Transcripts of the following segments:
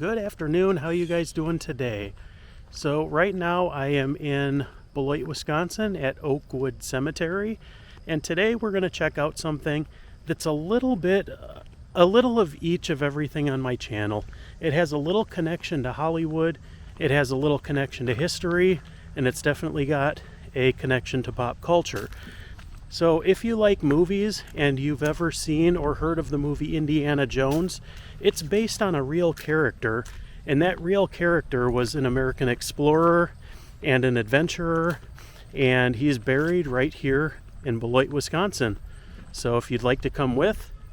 Good afternoon. How you guys doing today? So right now I am in Beloit, Wisconsin at Oakwood Cemetery, and today we're going to check out something that's a little of each of everything on my channel. It has a little connection to Hollywood, it has a little connection to history, and it's definitely got a connection to pop culture. So if you like movies and you've ever seen or heard of the movie Indiana Jones, it's based on a real character, and that real character was an American explorer and an adventurer, and he's buried right here in Beloit, Wisconsin. So if you'd like to come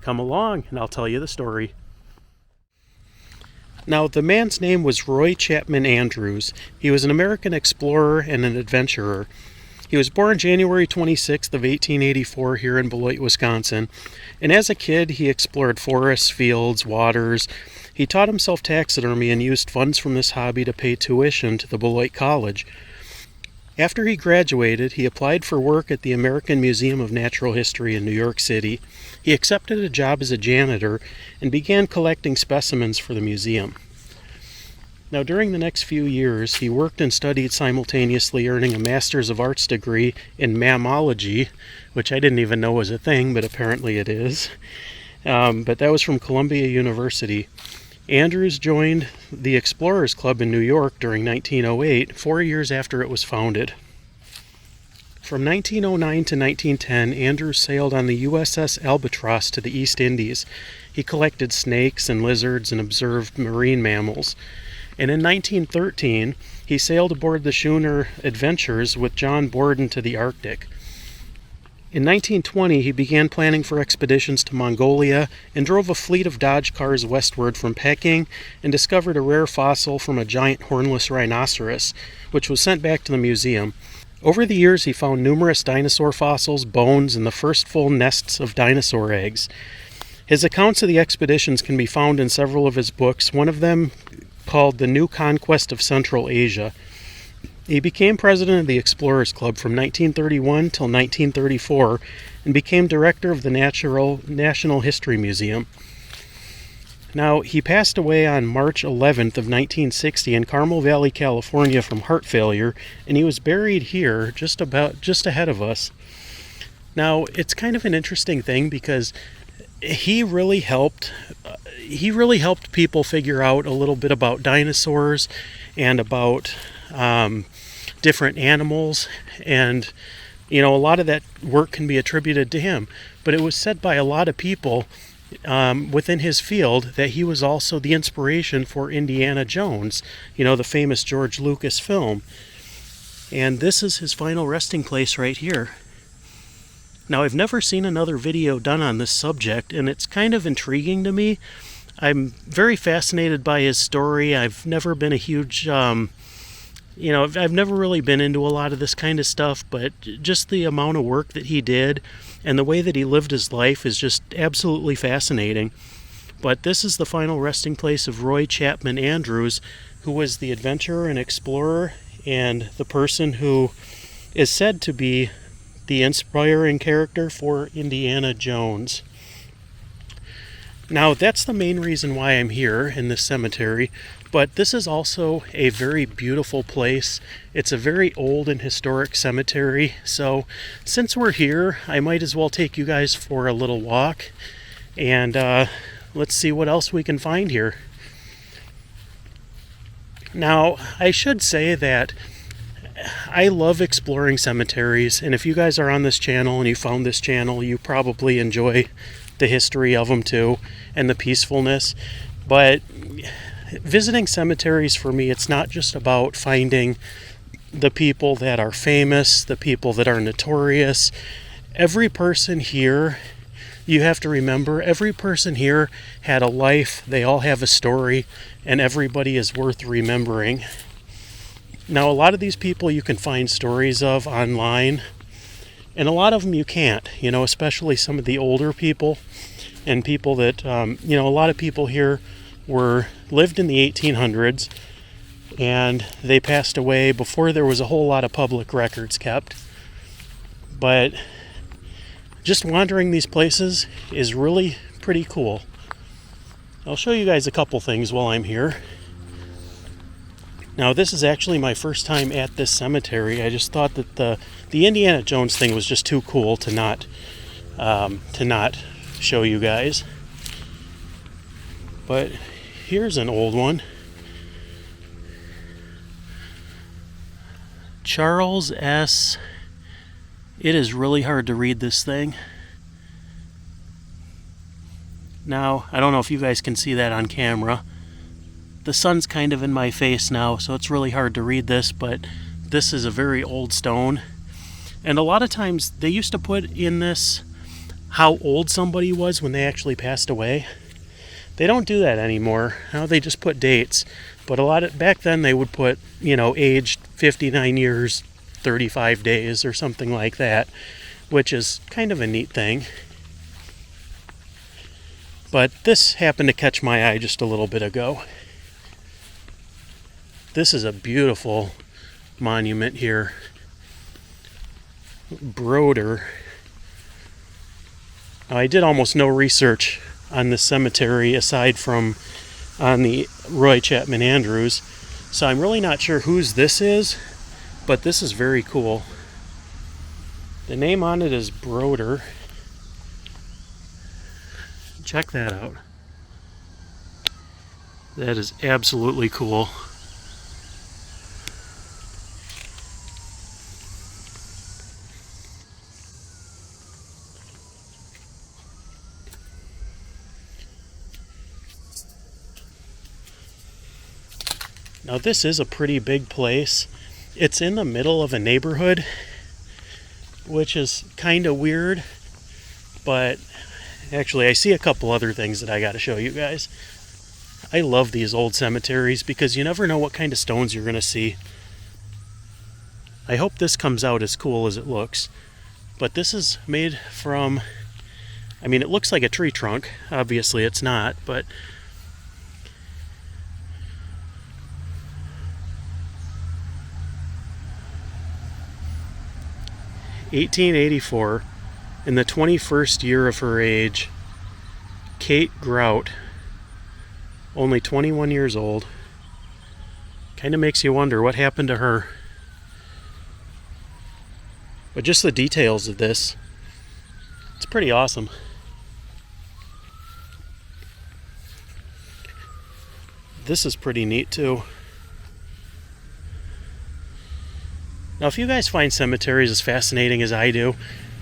along and I'll tell you the story. Now, the man's name was Roy Chapman Andrews. He was an American explorer and an adventurer. He was born January 26th of 1884 here in Beloit, Wisconsin, and as a kid he explored forests, fields, waters. He taught himself taxidermy and used funds from this hobby to pay tuition to the Beloit College. After he graduated, he applied for work at the American Museum of Natural History in New York City. He accepted a job as a janitor and began collecting specimens for the museum. Now, during the next few years, he worked and studied simultaneously, earning a Master's of Arts degree in mammalogy, which I didn't even know was a thing, but apparently it is. But that was from Columbia University. Andrews joined the Explorers Club in New York during 1908, 4 years after it was founded. From 1909 to 1910, Andrews sailed on the USS Albatross to the East Indies. He collected snakes and lizards and observed marine mammals. And in 1913, he sailed aboard the schooner Adventures with John Borden to the Arctic. In 1920, he began planning for expeditions to Mongolia and drove a fleet of Dodge cars westward from Peking and discovered a rare fossil from a giant hornless rhinoceros, which was sent back to the museum. Over the years, he found numerous dinosaur fossils, bones, and the first full nests of dinosaur eggs. His accounts of the expeditions can be found in several of his books, one of them called The New Conquest of Central Asia. He became president of the Explorers Club from 1931 till 1934 and became director of the National History Museum. Now, he passed away on March 11th of 1960 in Carmel Valley, California from heart failure, and he was buried here just ahead of us. Now, it's kind of an interesting thing because he really helped people figure out a little bit about dinosaurs and about different animals, and a lot of that work can be attributed to him. But it was said by a lot of people within his field that he was also the inspiration for Indiana Jones, the famous George Lucas film. And this is his final resting place right here. Now, I've never seen another video done on this subject, and it's kind of intriguing to me. I'm very fascinated by his story. I've never been a huge, I've never really been into a lot of this kind of stuff, but just the amount of work that he did and the way that he lived his life is just absolutely fascinating. But this is the final resting place of Roy Chapman Andrews, who was the adventurer and explorer and the person who is said to be the inspiring character for Indiana Jones. Now, that's the main reason why I'm here in this cemetery, but this is also a very beautiful place. It's a very old and historic cemetery, so since we're here, I might as well take you guys for a little walk, and let's see what else we can find here. Now, I should say that I love exploring cemeteries, and if you guys are on this channel and you found this channel, you probably enjoy the history of them too and the peacefulness. But visiting cemeteries for me, it's not just about finding the people that are famous, the people that are notorious. Every person here, you have to remember, every person here had a life, they all have a story, and everybody is worth remembering. Now, a lot of these people you can find stories of online, and a lot of them you can't, especially some of the older people and people that, a lot of people here lived in the 1800s, and they passed away before there was a whole lot of public records kept. But just wandering these places is really pretty cool. I'll show you guys a couple things while I'm here. Now, this is actually my first time at this cemetery. I just thought that the Indiana Jones thing was just too cool to not show you guys. But here's an old one. Charles S. It is really hard to read this thing. Now, I don't know if you guys can see that on camera. The sun's kind of in my face now, so it's really hard to read this, but this is a very old stone. And a lot of times they used to put in this how old somebody was when they actually passed away. They don't do that anymore. Now they just put dates. But back then they would put, aged 59 years, 35 days or something like that, which is kind of a neat thing. But this happened to catch my eye just a little bit ago. This is a beautiful monument here. Broder. Now, I did almost no research on this cemetery aside from on the Roy Chapman Andrews, so I'm really not sure whose this is, but this is very cool. The name on it is Broder. Check that out. That is absolutely cool. Now, this is a pretty big place. It's in the middle of a neighborhood, which is kind of weird, but actually I see a couple other things that I got to show you guys. I love these old cemeteries because you never know what kind of stones you're going to see. I hope this comes out as cool as it looks, but this is made from, it looks like a tree trunk. Obviously it's not, but 1884, in the 21st year of her age, Kate Grout, only 21 years old. Kind of makes you wonder what happened to her. But just the details of this, it's pretty awesome. This is pretty neat too. Now, if you guys find cemeteries as fascinating as I do,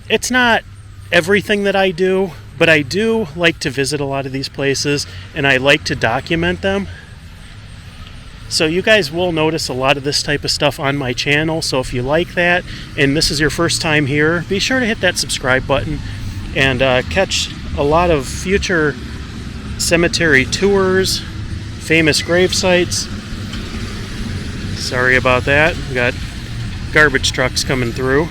it's not everything that I do, but I do like to visit a lot of these places, and I like to document them. So you guys will notice a lot of this type of stuff on my channel, so if you like that, and this is your first time here, be sure to hit that subscribe button and catch a lot of future cemetery tours, famous grave sites. Sorry about that. We got garbage trucks coming through.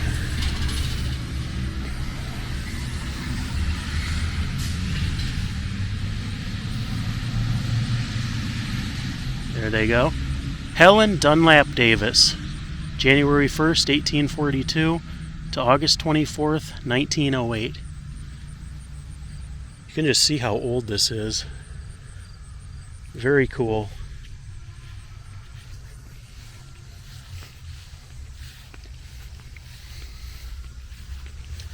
There they go. Helen Dunlap Davis, January 1st, 1842 to August 24th, 1908. You can just see how old this is. Very cool.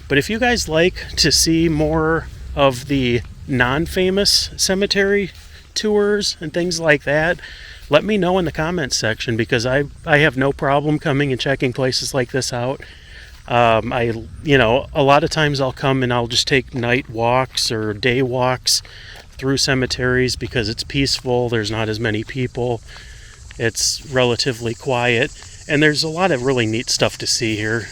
But if you guys like to see more of the non-famous cemetery tours and things like that, let me know in the comments section, because I have no problem coming and checking places like this out. A lot of times I'll come and I'll just take night walks or day walks through cemeteries because it's peaceful, there's not as many people, it's relatively quiet, and there's a lot of really neat stuff to see here.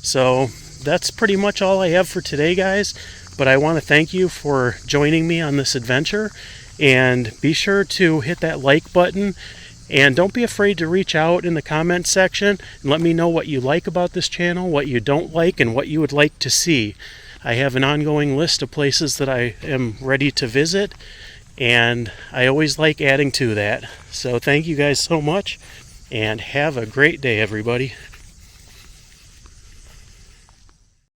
So that's pretty much all I have for today, guys, but I want to thank you for joining me on this adventure, and be sure to hit that like button, and don't be afraid to reach out in the comments section and let me know what you like about this channel, what you don't like, and what you would like to see. I have an ongoing list of places that I am ready to visit, and I always like adding to that. So thank you guys so much, and have a great day, everybody.